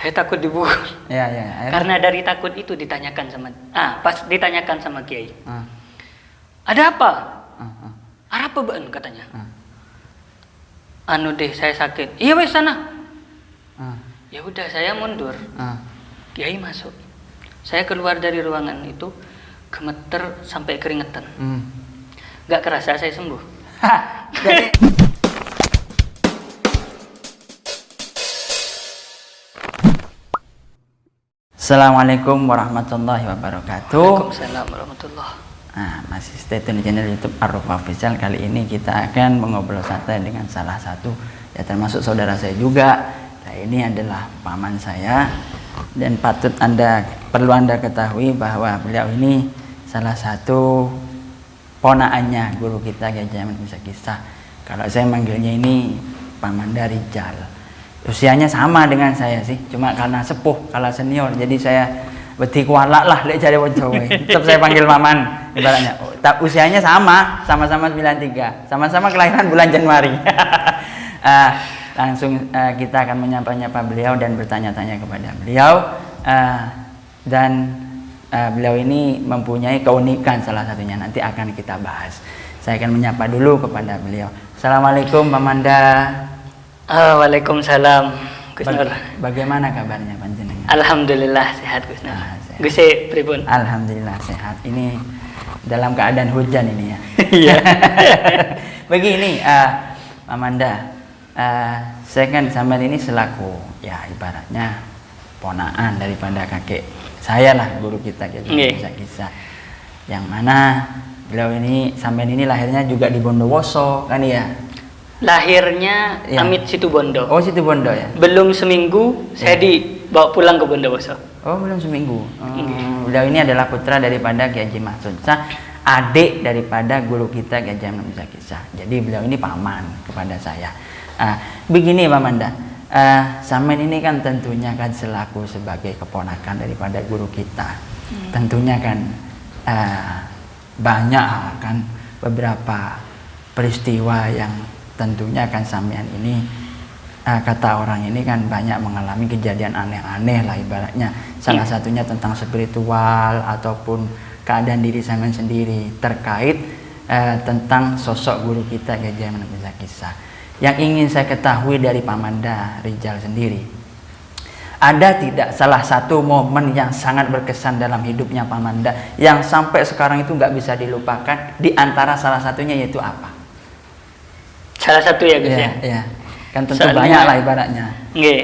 Saya takut diburu. Ya, ya. Karena dari takut itu ditanyakan sama pas ditanyakan sama Kiai. Ah. Ada apa? Ah. Apa ben katanya? Anu deh, saya sakit. Iya wes sana. Ya udah, saya mundur. Kiai masuk. Saya keluar dari ruangan itu, gemeter sampai keringetan. Gak kerasa saya sembuh. Jadi Assalamualaikum warahmatullahi wabarakatuh. Waalaikumsalam warahmatullahi. Nah, masih stay tune di channel YouTube Ar-Rufa Official. Kali ini kita akan mengobrol santai dengan salah satu, ya termasuk saudara saya juga. Nah, ini adalah paman saya, dan perlu anda ketahui bahwa beliau ini salah satu ponaannya guru kita Kiai Haji Bisa Kisah. Kalau saya manggilnya ini Pamanda Rijal. Usianya sama dengan saya sih, cuma karena sepuh, kalah senior, jadi saya beti kualak lah lek cari wong Jawa. Tetap saya panggil paman ibaratnya. Usianya sama-sama 93, sama-sama kelahiran bulan Januari. Langsung kita akan menyapa-nyapa beliau dan bertanya-tanya kepada beliau. Beliau ini mempunyai keunikan, salah satunya nanti akan kita bahas. Saya akan menyapa dulu kepada beliau. Assalamualaikum Pamanda. Waalaikumsalam Gus Nur. Bagaimana kabarnya panjenengan? Alhamdulillah sehat Gus Nur. Sehat. Gus pripun? Alhamdulillah sehat. Ini dalam keadaan hujan ini ya. Iya. Begini, Amanda, saya kan sampean ini selaku ya ibaratnya ponaan daripada kakek saya lah, guru kita gitu. Bisa kisah. Yang mana beliau ini sampean ini lahirnya juga di Bondowoso kan ya? Lahirnya ya. Amit Situbondo. Oh, Situbondo ya. Belum seminggu saya dibawa pulang ke Bondowoso. Oh, belum seminggu. Beliau ini adalah putra daripada Kiai Haji Mahsud Shah, adik daripada guru kita Kiai Haji Bisa Kisah. Jadi beliau ini paman kepada saya. Begini Pak Manda, sampean ini kan tentunya kan selaku sebagai keponakan daripada guru kita, tentunya kan banyak kan beberapa peristiwa yang tentunya kan sampean ini kata orang ini kan banyak mengalami kejadian aneh-aneh lah ibaratnya. Salah satunya tentang spiritual ataupun keadaan diri sampean sendiri terkait tentang sosok guru kita Kiai Haji Bisa Kisah. Yang ingin saya ketahui dari Pamanda Rijal sendiri, ada tidak salah satu momen yang sangat berkesan dalam hidupnya Pamanda yang sampai sekarang itu nggak bisa dilupakan? Di antara salah satunya yaitu apa? Salah satu ya Gus ya. Iya. Kan tentu banyak lah ibaratnya. Nggih.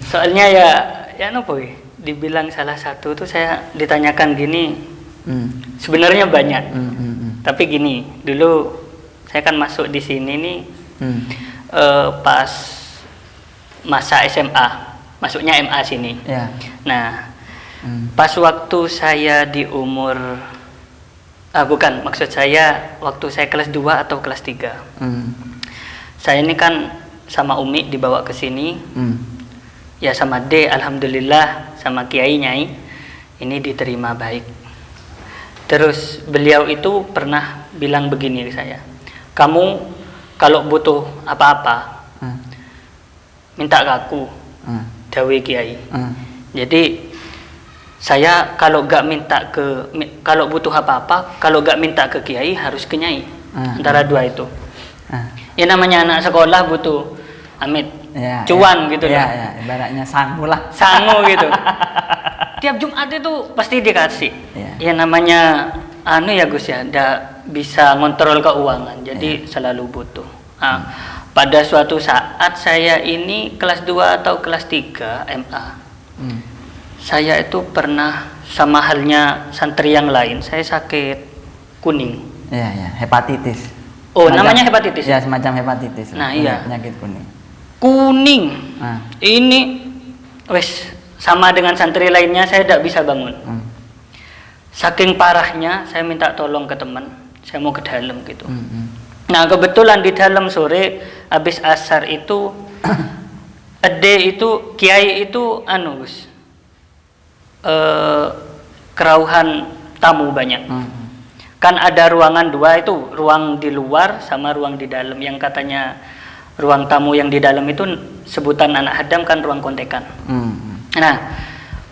Soalnya ya nopo dibilang salah satu tuh saya ditanyakan gini. Sebenarnya banyak. Tapi gini, dulu saya kan masuk di sini nih pas masa SMA, masuknya MA sini. Ya. Nah, pas waktu saya di umur maksud saya waktu saya kelas 2 atau kelas 3. Saya ini kan sama Umi dibawa ke sini. Ya sama D, alhamdulillah sama Kiai Nyai ini diterima baik. Terus beliau itu pernah bilang begini ke saya. Kamu kalau butuh apa-apa minta ke aku. Dawe Kiai. Jadi saya kalau butuh apa-apa, kalau gak minta ke Kiai harus ke Nyai. Antara dua itu. Ya namanya anak sekolah butuh Amit, cuan gitu ya, lah. Ya, ibaratnya sangu lah. Sangu gitu. Tiap Jumat itu pasti dikasih. Ya namanya ya Gus ya, ndak bisa ngontrol keuangan, jadi selalu butuh. Pada suatu saat saya ini kelas 2 atau kelas 3 MA. Saya itu pernah sama halnya santri yang lain, saya sakit kuning. Ya, hepatitis. Oh, namanya hepatitis. Ya, semacam hepatitis. Nah, iya. Penyakit kuning. Kuning. Ini wes sama dengan santri lainnya, saya tidak bisa bangun. Saking parahnya, saya minta tolong ke teman. Saya mau ke dalam gitu. Nah, kebetulan di dalam sore habis asar itu Kiai itu Gus. Kerauhan tamu banyak. Kan ada ruangan 2 itu, ruang di luar sama ruang di dalam. Yang katanya ruang tamu yang di dalam itu sebutan anak hadam kan ruang kontekan. Nah,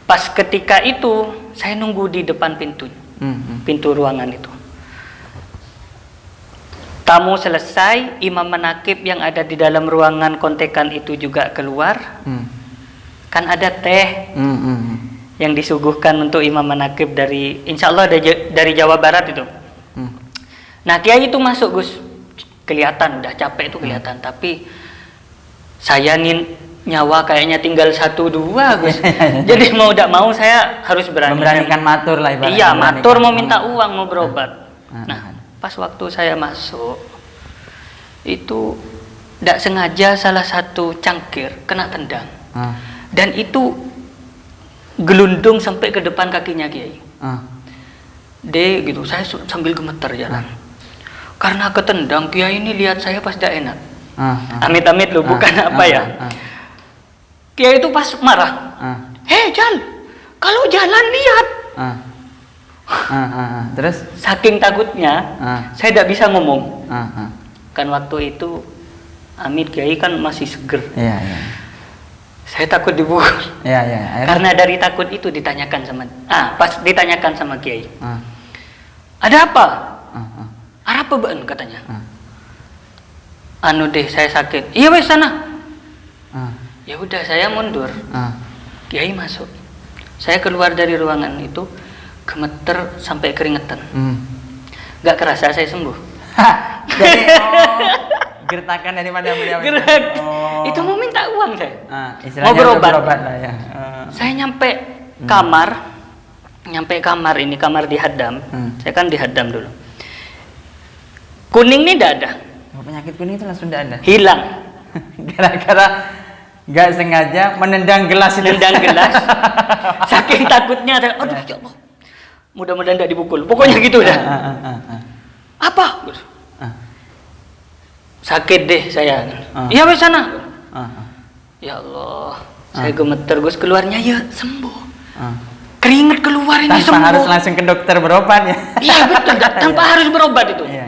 pas ketika itu saya nunggu di depan pintu ruangan itu. Tamu selesai, imam menakib yang ada di dalam ruangan kontekan itu juga keluar. Kan ada teh yang disuguhkan untuk imam menakib dari, insya Allah dari Jawa Barat itu. Nah, kiai itu masuk, Gus. Kelihatan udah capek itu kelihatan, tapi saya nyawa kayaknya tinggal 1-2, Gus. Jadi mau tidak mau saya harus memberanikan matur lah ibaratnya. Iya, matur mau minta uang, mau berobat. Nah, pas waktu saya masuk itu tidak sengaja salah satu cangkir kena tendang. Dan itu gelundung sampai ke depan kakinya Kiai. Gitu, saya sambil gemeter jalan. Karena ketendang, Kiai ini lihat saya pas tidak enak. Amit-amit loh, bukan apa ya. Kiai itu pas marah. Hei Jal, kalau jalan lihat. Terus? Saking takutnya, saya tidak bisa ngomong. Kan waktu itu Amit Kiai kan masih seger. Iya. Saya takut dipukul. Iya. Karena dari takut itu ditanyakan pas ditanyakan sama Kiai. Ada apa? Apa baan katanya? Anu deh, saya sakit. Iya wes sana. Ya udah, saya mundur. Kiai masuk. Saya keluar dari ruangan itu, gemeter sampai keringetan. Gak kerasa saya sembuh. Jadi gertakan daripada beliau. Itu mau minta uang saya. Mau berobat lah ya. Saya nyampe kamar ini, kamar di Hadam. Saya kan di Hadam dulu. Kuning ini tidak ada. Penyakit kuning itu langsung tidak ada. Hilang. Gara-gara nggak sengaja menendang gelas itu. Saking takutnya, aduh ya Allah. Mudah-mudahan tidak dipukul. Pokoknya gitu dah. Apa? Sakit deh saya. Iya wes sana. Ya Allah, saya gemeter, Gus, keluarnya ya sembuh. Keringet keluar ini sembuh. Tanpa harus langsung ke dokter berobat ya. Iya betul, tanpa harus berobat itu. Iya.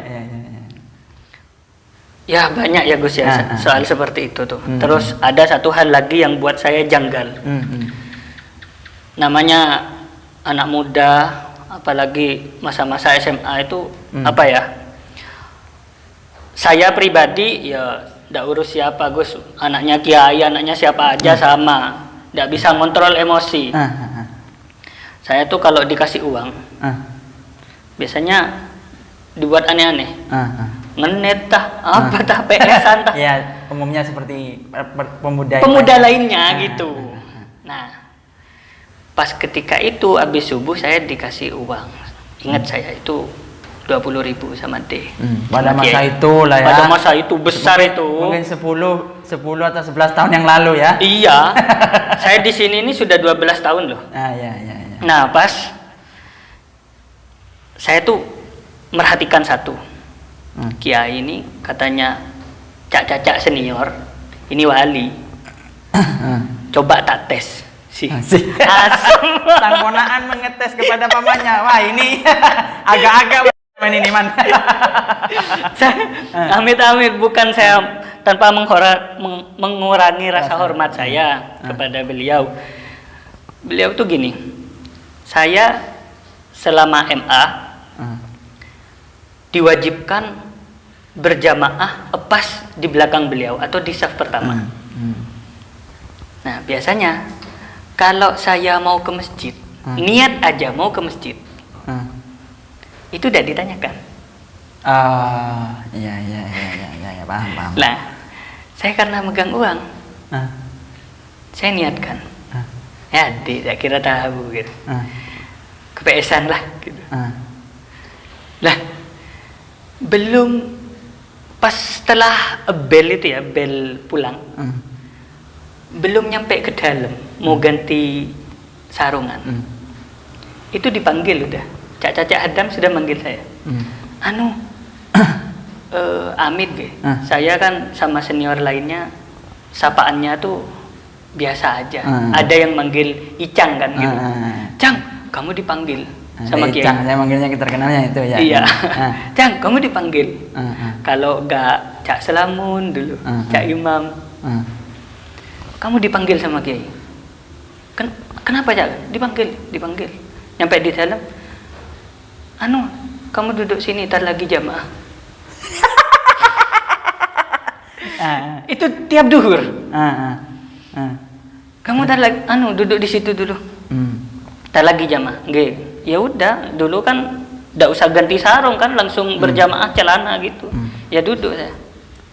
Ya banyak ya Gus ya soal seperti itu tuh. Terus ada satu hal lagi yang buat saya janggal. Namanya anak muda, apalagi masa-masa SMA itu apa ya? Saya pribadi ya tidak urus siapa, Gus. Anaknya Kiai, anaknya siapa aja sama. Tidak bisa ngontrol emosi. Saya tuh kalau dikasih uang, biasanya dibuat aneh-aneh. Ngenet tah, apa tah, PS-an tah. Ya, umumnya seperti pemuda lainnya gitu. Nah, pas ketika itu habis subuh saya dikasih uang. Ingat saya itu 20.000 sama D. Pada masa itu lah ya. Pada masa itu besar itu. Mungkin 10 atau 11 tahun yang lalu ya. Iya. Saya di sini ini sudah 12 tahun loh. Iya. Nah, pas saya tuh merhatikan satu. Kiai ini katanya cak-cak senior, ini wali. Coba tak tes. Asam. Sang ponaan mengetes kepada pamannya. Wah, ini agak-agak ini man. Amit-amit, bukan saya tanpa mengurangi rasa hormat saya kepada beliau. Beliau tuh gini, saya selama MA diwajibkan berjamaah pas di belakang beliau atau di saf pertama. Nah, biasanya kalau saya mau ke masjid, niat aja mau ke masjid, itu tidak ditanyakan. Iya, paham. Nah, saya karena megang uang, saya niatkan. Ya, tidak kira tahu gitu. Kepesan lah gitu. Lah, belum pas setelah bel itu ya, bel pulang. Belum nyampe ke dalam, mau ganti sarungan. Itu dipanggil udah. Cak-cak Adam sudah manggil saya. Amit ge. Saya kan sama senior lainnya sapaannya tuh biasa aja. Ada yang manggil Icang kan gitu. Cang, kamu dipanggil sama Kiai. Icang, saya manggilnya terkenalnya itu ya. Iya. Cang, kamu dipanggil. Kalau enggak Cak Selamun dulu, Cak Imam. kamu dipanggil sama kiai. Kenapa ya? Dipanggil. Nyampe di dalam, kamu duduk sini, tar lagi jamaah. Itu tiap duhur. Kamu tar lagi, duduk di situ dulu. Tar lagi jamaah. Nggih. Ya udah, dulu kan ndak usah ganti sarung kan, langsung berjamaah celana gitu. Ya duduk saya.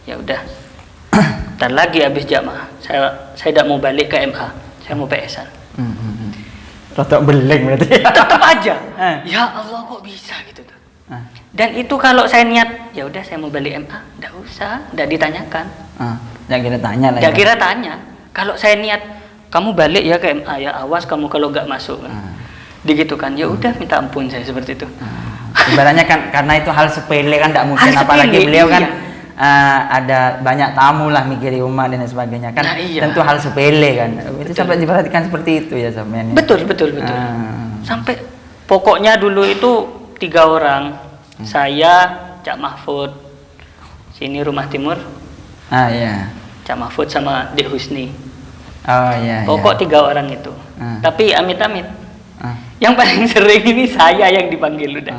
Ya udah. Tar lagi habis jamaah. Saya tidak mau balik ke MH. Saya mau PS-an. Rotok beleng berarti. Tetap aja. Ya Allah, kok bisa gitu tuh. Dan itu kalau saya niat, ya udah saya mau balik MA, enggak usah, enggak ditanyakan. Enggak kira tanya lah. Enggak kira tanya. Kalau saya niat, kamu balik ya ke MA ya, awas kamu kalau enggak masuk. Begitu kan. Ya udah, minta ampun saya seperti itu. Ibaratnya kan karena itu hal sepele kan, enggak mungkin, apalagi beliau kan ada banyak tamu lah mikiri umat dan sebagainya kan. Tentu hal sepele kan. Itu sampai diperhatikan seperti itu ya sampean. Betul. Sampai pokoknya dulu itu 3 orang. Saya, Cak Mahfud, sini Rumah Timur. Iya. Cak Mahfud sama Dek Husni. Oh iya. Pokok 3 orang itu. Tapi amit-amit. Yang paling sering ini saya yang dipanggil udah.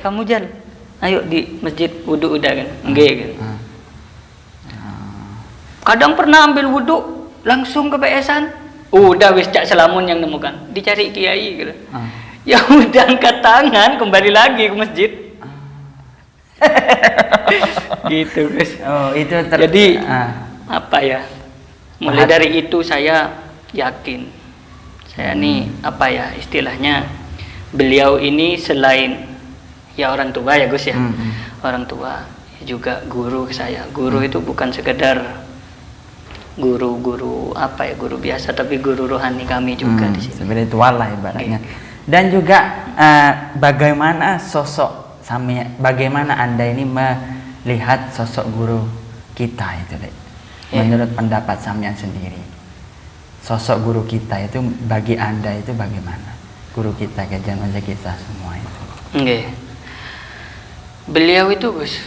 Kamu Jal, ayo di masjid wudhu udah kan? Enggak kan? Kadang pernah ambil wudhu langsung ke PS-an. Udah wis Cak Selamun yang nemukan. Dicari kiai gitu. Ya udah, angkat tangan kembali lagi ke masjid. Gitu guys. Oh itu jadi apa ya? Mulai dari itu saya yakin. Saya nih apa ya istilahnya, beliau ini selain ya orang tua ya Gus ya. Orang tua juga guru ke saya. Guru itu bukan sekedar guru apa ya, guru biasa, tapi guru rohani kami juga di sini. Spiritual lah ibaratnya. Dan juga bagaimana sosok bagaimana Anda ini melihat sosok guru kita itu, Dek? Menurut pendapat sampean sendiri, sosok guru kita itu bagi Anda itu bagaimana? Guru kita, kajian masa kita semua itu. Beliau itu Gus,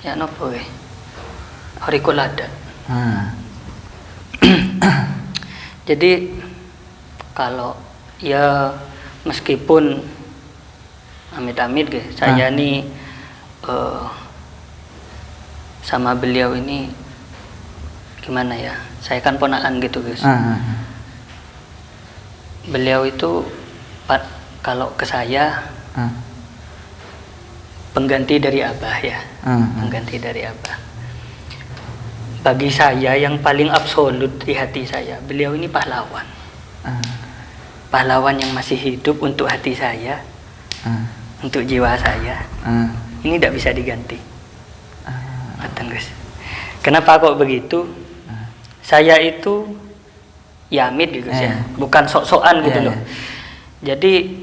ya nopo horikuladan. Jadi kalau ya meskipun amit-amit saya nih sama beliau ini gimana ya, saya kan ponakan gitu guys. Beliau itu kalau ke saya pengganti dari abah ya, pengganti dari abah. Bagi saya yang paling absolut di hati saya, beliau ini pahlawan. Pahlawan yang masih hidup untuk hati saya, untuk jiwa saya. Ini tidak bisa diganti. Guys. Kenapa kok begitu? Saya itu yamid gitu ya, bukan sok-sokan gitu loh. Jadi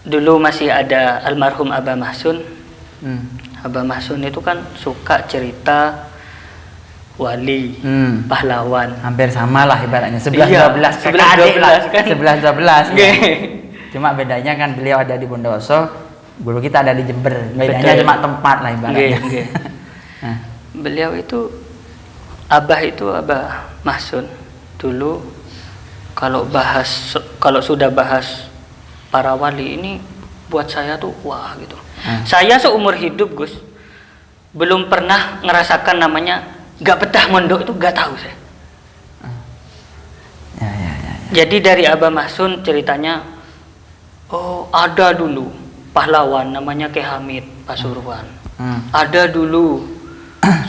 dulu masih ada almarhum Abah Mahsun. Abah Mahsun itu kan suka cerita wali, pahlawan. Hampir sama lah ibaratnya, 11-12 kan. 11-12 ya. Cuma bedanya kan beliau ada di Bondowoso, guru kita ada di Jember. Bedanya cuma tempat lah ibaratnya. Beliau itu Abah Mahsun dulu kalau sudah bahas para wali ini buat saya tuh wah gitu. Saya seumur hidup Gus belum pernah ngerasakan namanya gak betah mondok, itu gak tahu saya. Jadi dari Abah Mahsun ceritanya, oh ada dulu pahlawan namanya Ki Hamid Pasuruan. Ada dulu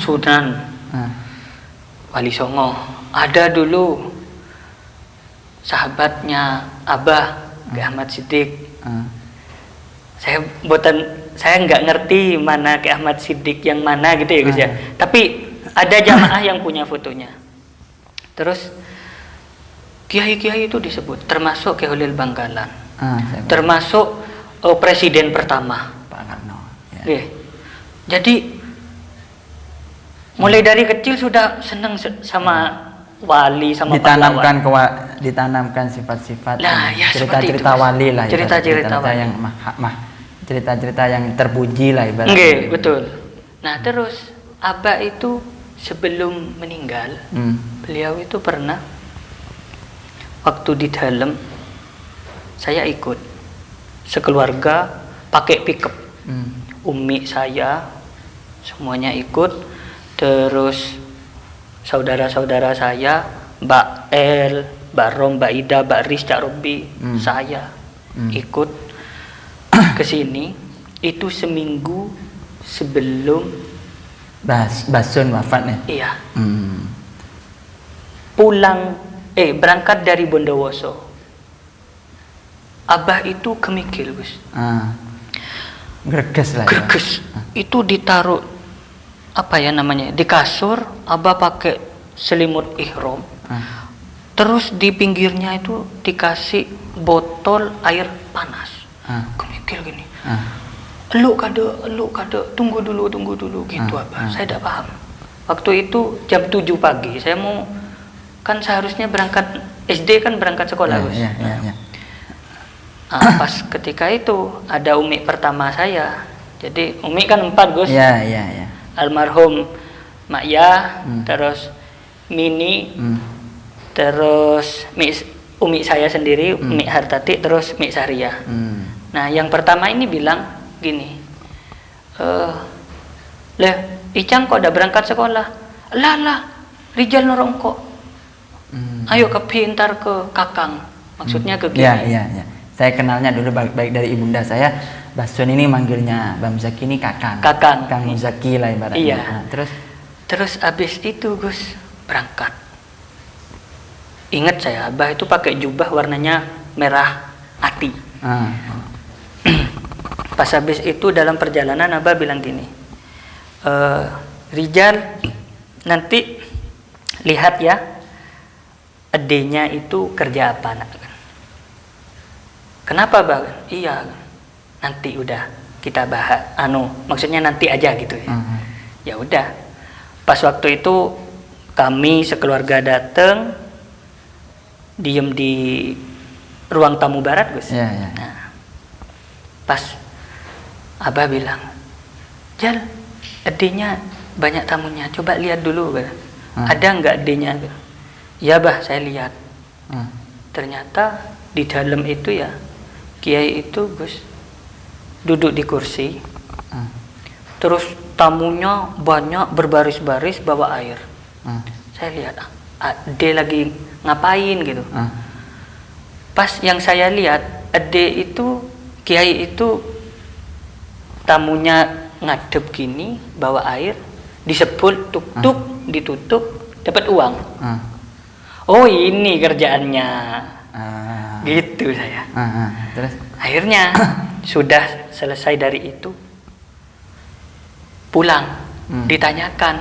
Sunan Wali Songo. Ada dulu sahabatnya Abah Ki Ahmad Siddiq. Saya nggak ngerti mana Ki Ahmad Siddiq yang mana gitu ya Gus ya. Tapi ada jamaah yang punya fotonya. Terus kiai-kiai itu disebut, termasuk Ki Holil Bangkalan, termasuk presiden pertama Pak Karno. Jadi mulai dari kecil sudah senang sama wali, sama ditanamkan sifat-sifat, cerita-cerita wali lah, cerita-cerita yang cerita-cerita yang terpuji lah ibaratnya. Betul. Nah terus Abah itu sebelum meninggal, beliau itu pernah waktu di dalam, saya ikut sekeluarga pakai pickup, umi saya semuanya ikut, terus saudara-saudara saya, Mbak El, Mbak Rom, Mbak Ida, Mbak Riz, Cak Robi, saya ikut ke sini. Itu seminggu sebelum Basun wafatnya. Iya. Berangkat dari Bondowoso. Abah itu kemikil, Gus. Greges lah. Greges. Itu ditaruh apa ya namanya? Di kasur, Abah pakai selimut ihram. Terus di pinggirnya itu dikasih botol air panas. Kemikil gini. Lu kado, tunggu dulu gitu Abah. Saya tidak paham. Waktu itu jam 7 pagi, saya mau, kan seharusnya berangkat SD, kan berangkat sekolah, Gus. Pas ketika itu ada umi pertama saya. Jadi umi kan 4, Gus. Almarhum Mak Ya, terus Mini, terus umi saya sendiri, Umi Hartati, terus Umi Sahria. Nah, yang pertama ini bilang gini, Icang kok udah berangkat sekolah? Lah, Rijal norongko. Ayo ke pintar ke Kakang. Maksudnya ke Kiai. Iya. Saya kenalnya dulu baik dari ibunda saya. Basun ini manggilnya Bang Zaki ini Kakang. Kang Zaki lah ibaratnya. Iya. Terus abis itu Gus berangkat. Ingat saya, Abah itu pakai jubah warnanya merah ati. Pas habis itu dalam perjalanan Abah bilang gini, Rijal, nanti lihat ya, adenya itu kerja apa nak? Kenapa Bang? Iya, nanti udah kita bahas. Maksudnya nanti aja gitu ya. Ya udah. Pas waktu itu kami sekeluarga datang, diem di ruang tamu barat, Gus. Nah, pas Abah bilang, Jal, adenya banyak tamunya, coba lihat dulu, ada nggak adenya? Ya Bah, saya lihat. Ternyata di dalam itu ya, Kiai itu, Gus, duduk di kursi, terus tamunya banyak berbaris-baris bawa air. Saya lihat, Ade lagi ngapain gitu. Pas yang saya lihat, Ade itu, Kiai itu, tamunya ngadep gini, bawa air, disebut tuk-tuk, ditutup, dapat uang. Oh, ini kerjaannya. Gitu saya. Terus akhirnya sudah selesai dari itu, pulang, ditanyakan,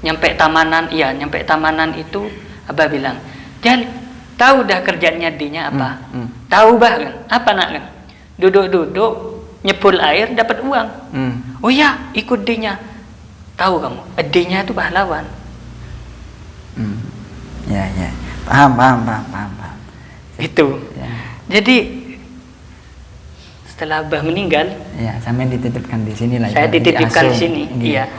nyampe tamanan itu, Abah bilang, Jan, tahu dah kerjaannya dinya apa? Tahu Bah kan? Apa nak kan? Duduk-duduk, nyebul air, dapat uang. Oh ya, ikut dinya. Tahu kamu, dinya itu pahlawan. Ya. Paham. Itu. Ya. Jadi setelah Abah meninggal, ya, sampean dititipkan di sini lah. Saya dititipkan di sini. Iya.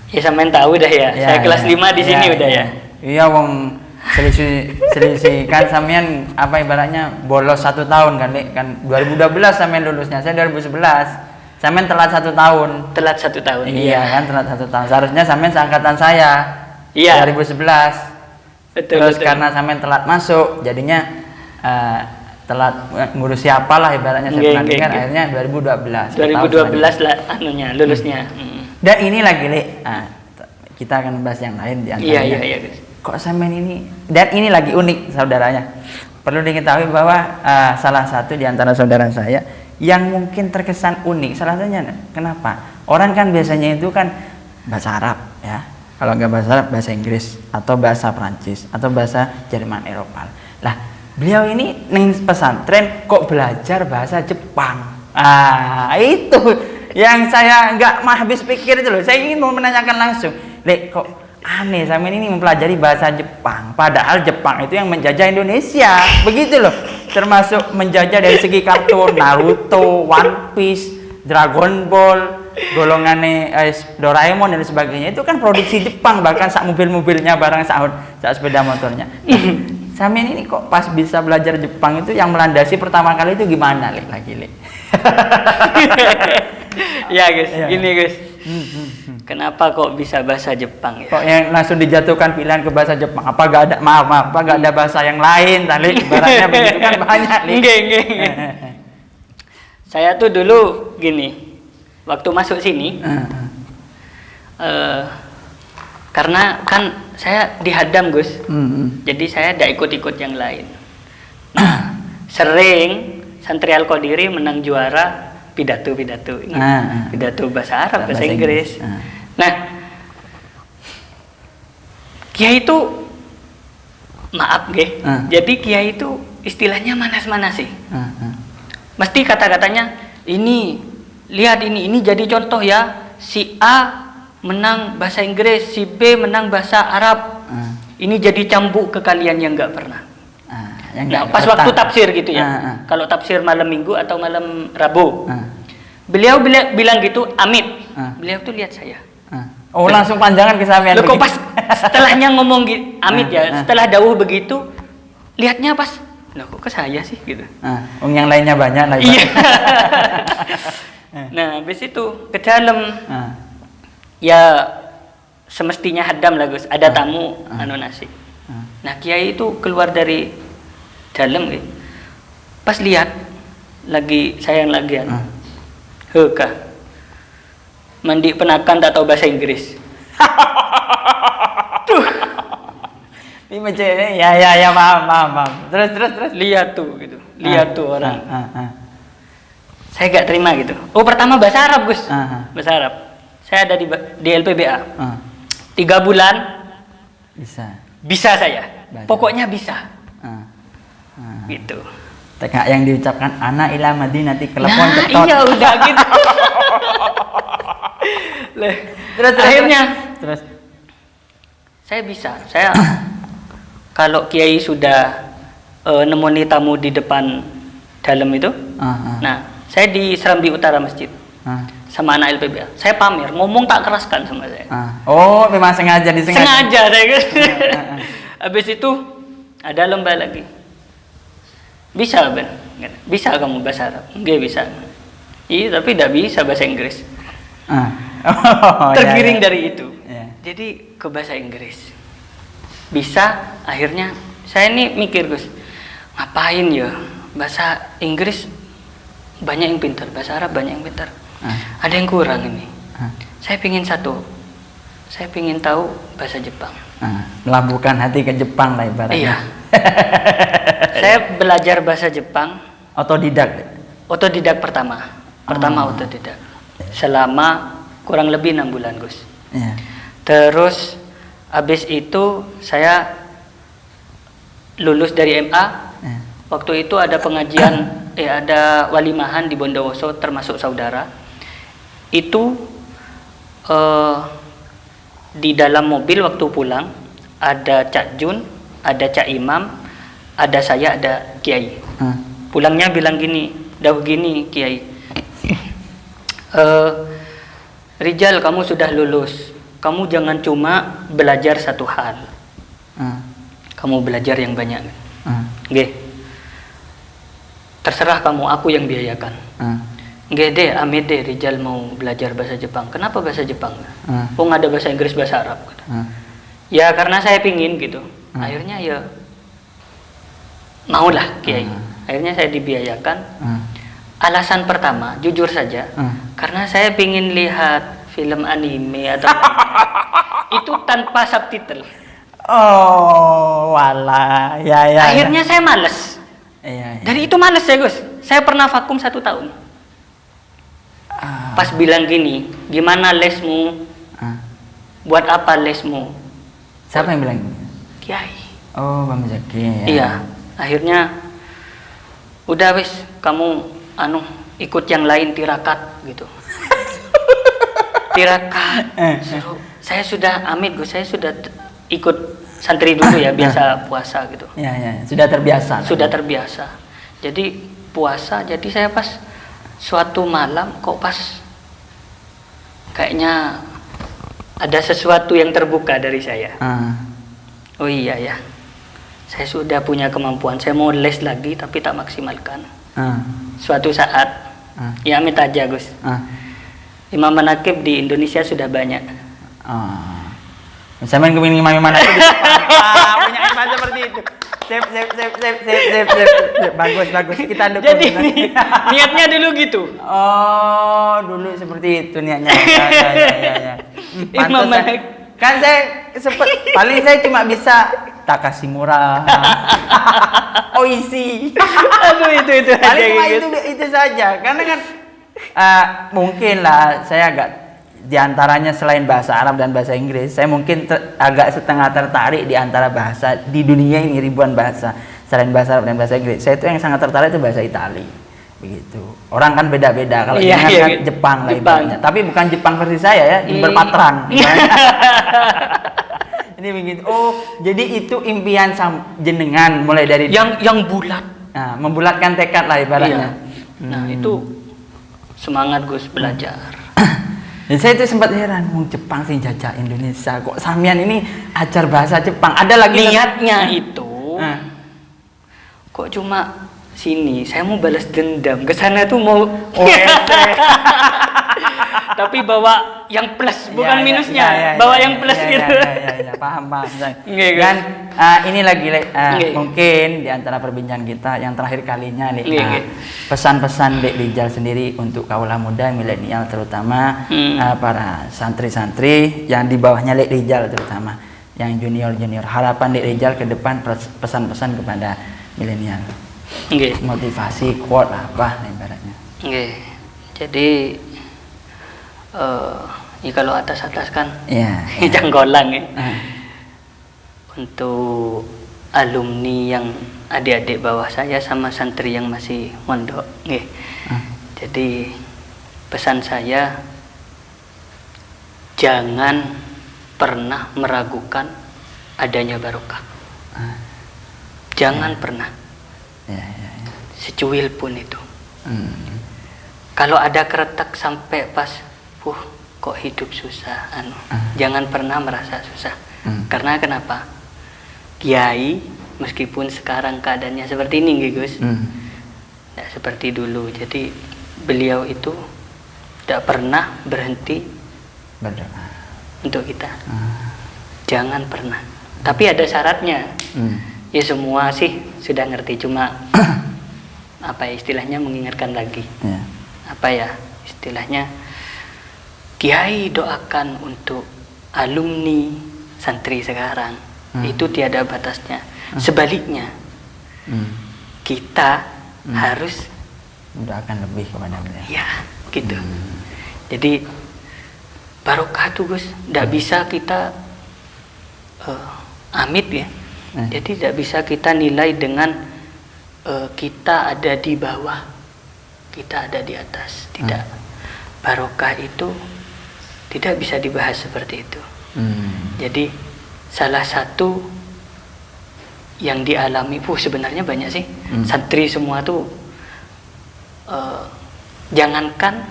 Ya sampean tahu dah ya. Saya kelas 5 di sini udah ya. Iya, wong selisih kan sampean apa ibaratnya bolos 1 tahun kan, Dek? Kan 2012 sampean lulusnya, saya 2011. Sampean telat 1 tahun. Telat 1 tahun. Iya kan, telat 1 tahun. Seharusnya sampean seangkatan saya. Iya. 2011. Terus karena sampean telat masuk, jadinya telat ngurus siapa lah ibaratnya saya perhatikan, akhirnya 2012 lah anunya lulusnya. Dan ini lagi, Le, kita akan bahas yang lain di antaranya. Iya. Kok sampean ini, dan ini lagi unik saudaranya. Perlu diketahui bahwa salah satu di antara saudara saya yang mungkin terkesan unik, salah satunya kenapa? Orang kan biasanya itu kan bahasa Arab ya. Kalau nggak bahasa Arab, bahasa Inggris atau bahasa Prancis atau bahasa Jerman Eropa. Lah, beliau ini neng pesantren kok belajar bahasa Jepang. Itu yang saya nggak habis pikir itu loh. Saya ingin mau menanyakan langsung, Le, kok aneh sampean ini mempelajari bahasa Jepang, padahal Jepang itu yang menjajah Indonesia, begitu loh. Termasuk menjajah dari segi kartun, Naruto, One Piece, Dragon Ball, golongannya Doraemon dan sebagainya itu kan produksi Jepang, bahkan sak mobil-mobilnya barang sak sepeda motornya. Samin ini kok pas bisa belajar Jepang itu yang melandasi pertama kali itu gimana lagi Ya guys, Ya. gini guys. Kenapa kok bisa bahasa Jepang ya? Kok yang langsung dijatuhkan pilihan ke bahasa Jepang? Apa gak ada apa gak ada bahasa yang lain tadi? Ibaratnya begitu kan banyak nih. Nggak. Saya tuh dulu gini, waktu masuk sini, karena kan saya dihadam Gus, jadi saya tidak ikut-ikut yang lain. Nah, sering Santri Al-Qadiri menang juara pidato ini, pidato bahasa Arab, bahasa Inggris. Nah, Kiai itu maaf jadi Kiai itu istilahnya manas-manas sih. Mesti kata-katanya ini, lihat ini jadi contoh ya, si A menang bahasa Inggris, si B menang bahasa Arab. Ini jadi cambuk ke kalian yang nggak pernah. Nah, pas waktu tafsir gitu ya. Kalau tafsir malam Minggu atau malam Rabu. Beliau bilang gitu, amit. Beliau tuh lihat saya. Oh, langsung panjangan ke sampean. Loh, kok pas setelahnya ngomong amit ya, setelah dawuh begitu, lihatnya pas, loh kok ke saya sih gitu. Yang lainnya banyak lah. Iya. Nah, habis itu ke dalam. Ya semestinya hadam lah Gus, ada tamu nasi. Nah, Kiai itu keluar dari dalam gitu. Pas lihat saya yang lagi heka mandi penakan tak tahu bahasa Inggris. Tuh. Ini macam ya maaf. Terus. Lihat tuh gitu. Lihat tuh orang. Saya gak terima gitu. Oh, pertama bahasa Arab Gus. Bahasa Arab. Saya ada di LPBA. 3 bulan bisa saya. Pokoknya bisa. Gitu. Tengah yang diucapkan anak ila madinati kelepon cetot. Iya udah gitu. Terus akhirnya saya bisa. Saya kalau Kiai sudah nemoni tamu di depan dalam itu. Nah, saya di Serambi Utara Masjid. Sama anak LPBA. Saya pamer, ngomong tak keraskan sama saya. Oh, memang sengaja disengaja. Sengaja saya. Habis itu ada lomba lagi. Bisa Ben? Bisa kamu bahasa Arab? Enggak bisa. Iya, tapi tidak bisa bahasa Inggris. Tergiring dari itu. Jadi ke bahasa Inggris. Bisa, akhirnya saya ini mikir Gus, ngapain ya bahasa Inggris banyak yang pintar, bahasa Arab banyak yang pintar. Ada yang kurang ini. Saya pingin tahu bahasa Jepang. Melabuhkan hati ke Jepang lah ibaratnya. Iya. Saya belajar bahasa Jepang. Otodidak pertama otodidak. Selama kurang lebih 6 bulan Gus. Terus habis itu saya lulus dari MA. Waktu itu ada pengajian, ada walimahan di Bondowoso termasuk saudara. Itu di dalam mobil waktu pulang ada Cak Jun, ada Cak Imam, ada saya, ada Kiai. Pulangnya bilang gini, Kiai. Rijal, kamu sudah lulus. Kamu jangan cuma belajar satu hal. Kamu belajar yang banyak. Nggih. Terserah kamu, aku yang biayakan. Nggih deh, ame deh Rijal mau belajar bahasa Jepang. Kenapa bahasa Jepang? Ada bahasa Inggris, bahasa Arab. Ya karena saya pingin gitu. Akhirnya ya maulah Kiai. Akhirnya saya dibiayakan. Alasan pertama, jujur saja, karena saya pingin lihat film anime atau itu tanpa subtitle. Oh, walah, ya. Akhirnya saya males. Dari itu males saya Gus. Saya pernah vakum 1 tahun. Pas bilang gini, gimana lesmu? Buat apa lesmu? Siapa yang bilang gini? Kiai. Oh, Bang Zaki. Iya. Akhirnya udah wis, kamu ikut yang lain tirakat gitu. Tirakat. Saya sudah amit Gus, saya sudah ikut santri dulu ya, biasa puasa gitu. Iya, sudah terbiasa. Sudah terbiasa. Jadi puasa, jadi saya pas suatu malam kok pas kayaknya ada sesuatu yang terbuka dari saya. Oh iya ya, saya sudah punya kemampuan, saya mau les lagi tapi tak maksimalkan. Suatu saat, ya amit aja Gus, imam manakib di Indonesia sudah banyak. Saya main kepingin imam manakib di punya iman seperti itu. Sip. Bagus. Kita dukung. Jadi niatnya dulu gitu. Oh, dulu seperti itu niatnya. Ya. Imam manakib. Kan saya paling saya cuma bisa Takashimura. Oishi. Aduh itu Paling aja cuma gitu. itu saja. Karena kan mungkin lah saya agak diantaranya selain bahasa Arab dan bahasa Inggris, saya mungkin agak setengah tertarik di antara bahasa di dunia ini ribuan bahasa selain bahasa Arab dan bahasa Inggris. Saya itu yang sangat tertarik itu bahasa Itali. Begitu. Orang kan beda-beda. Kalau Iya, kan gitu. Jepang lah ibaratnya. Tapi bukan Jepang versi saya ya, berpatran. Ini begitu. Oh, jadi itu impian jenengan mulai dari yang bulat. Nah, membulatkan tekad lah ibaratnya. Iya. Nah, itu semangat Gus belajar. Dan saya itu sempat heran, Jepang sih jajah Indonesia, kok Samian ini ajar bahasa Jepang. Ada lagi niatnya itu. Kok cuma sini, saya mau balas dendam. Ke sana tuh mau tapi bawa yang plus, bukan minusnya. Bawa yang plus gitu. Ya, paham. Dan ini lagi mungkin di antara perbincangan kita yang terakhir kalinya pesan-pesan Dek Rijal sendiri untuk kaula muda milenial terutama para santri-santri yang di bawahnya Dek Rijal terutama yang junior. Harapan Dek Rijal ke depan pesan-pesan kepada milenial. Motivasi quote apa ibaratnya. Jadi ya kalau atas kan janggolang ya. Untuk alumni yang adik-adik bawah saya sama santri yang masih mondok jadi pesan saya, jangan pernah meragukan adanya barokah. Jangan pernah. Secuil pun itu. Kalau ada keretak sampai pas kok hidup susah jangan pernah merasa susah. Karena kenapa? Kiai meskipun sekarang keadaannya seperti ini Gus, tidak seperti dulu. Jadi beliau itu tidak pernah berhenti berdoa untuk kita. Jangan pernah. Tapi ada syaratnya. Ya semua sih sudah ngerti, cuma apa ya istilahnya mengingatkan lagi. Apa ya istilahnya, Kiai doakan untuk alumni santri sekarang itu tiada batasnya. Sebaliknya kita harus mendoakan lebih kepada beliau. Ya gitu. Jadi barokah tuh Gus, tidak bisa kita amit ya. Jadi tidak bisa kita nilai dengan kita ada di bawah, kita ada di atas. Tidak. Barokah itu tidak bisa dibahas seperti itu. Jadi salah satu yang dialami, sebenarnya banyak sih. Santri semua tuh jangankan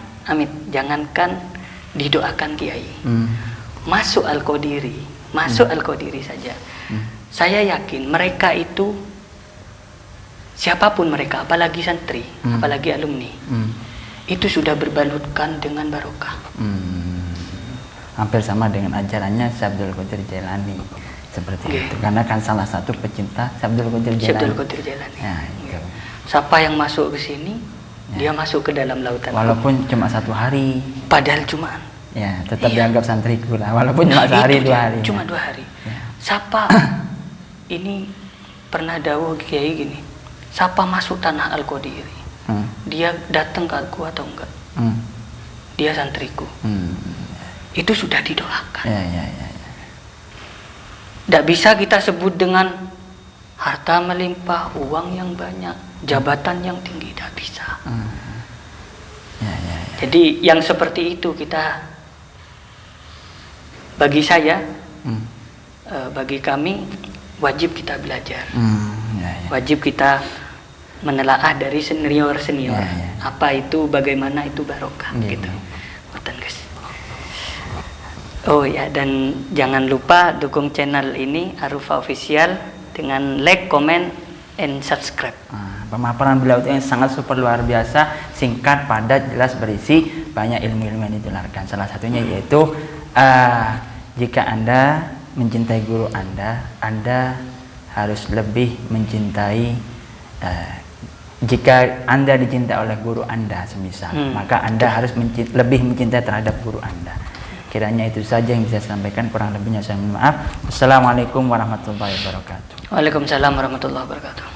didoakan kiai. Masuk Al-Qadiri saja. Saya yakin mereka itu siapapun mereka, apalagi santri, apalagi alumni, itu sudah berbalutkan dengan barokah. Hampir sama dengan ajarannya Syekh Abdul Qadir Jailani seperti itu. Karena kan salah satu pecinta Syekh Abdul Qadir Jailani. Ya, itu. Siapa yang masuk ke sini, dia masuk ke dalam lautan. Walaupun cuma 1 hari. Padahal cuma. Ya, tetap dianggap santriku lah. Walaupun cuma sehari 2 hari. Cuma 2 hari. Siapa ini pernah dawuh kiai gini, siapa masuk tanah Al-Qadiri, dia datang ke aku atau enggak, dia santriku. Itu sudah didoakan. Tidak bisa kita sebut dengan harta melimpah, uang yang banyak, jabatan yang tinggi, tidak bisa. Jadi yang seperti itu kita, bagi saya, bagi kami, wajib kita belajar. Wajib kita menelaah dari senior. Apa itu, bagaimana itu barokah gitu. Oh ya, dan jangan lupa dukung channel ini Arufa Official dengan like, comment, and subscribe. Pemaparan beliau itu yang sangat super luar biasa, singkat, padat, jelas, berisi, banyak ilmu-ilmu yang ditularkan. Salah satunya yaitu jika Anda mencintai guru Anda harus lebih mencintai. Jika Anda dicintai oleh guru Anda semisal, maka Anda harus lebih mencintai terhadap guru Anda. Kiranya itu saja yang bisa saya sampaikan, kurang lebihnya saya mohon maaf. Assalamualaikum warahmatullahi wabarakatuh. Waalaikumsalam warahmatullahi wabarakatuh.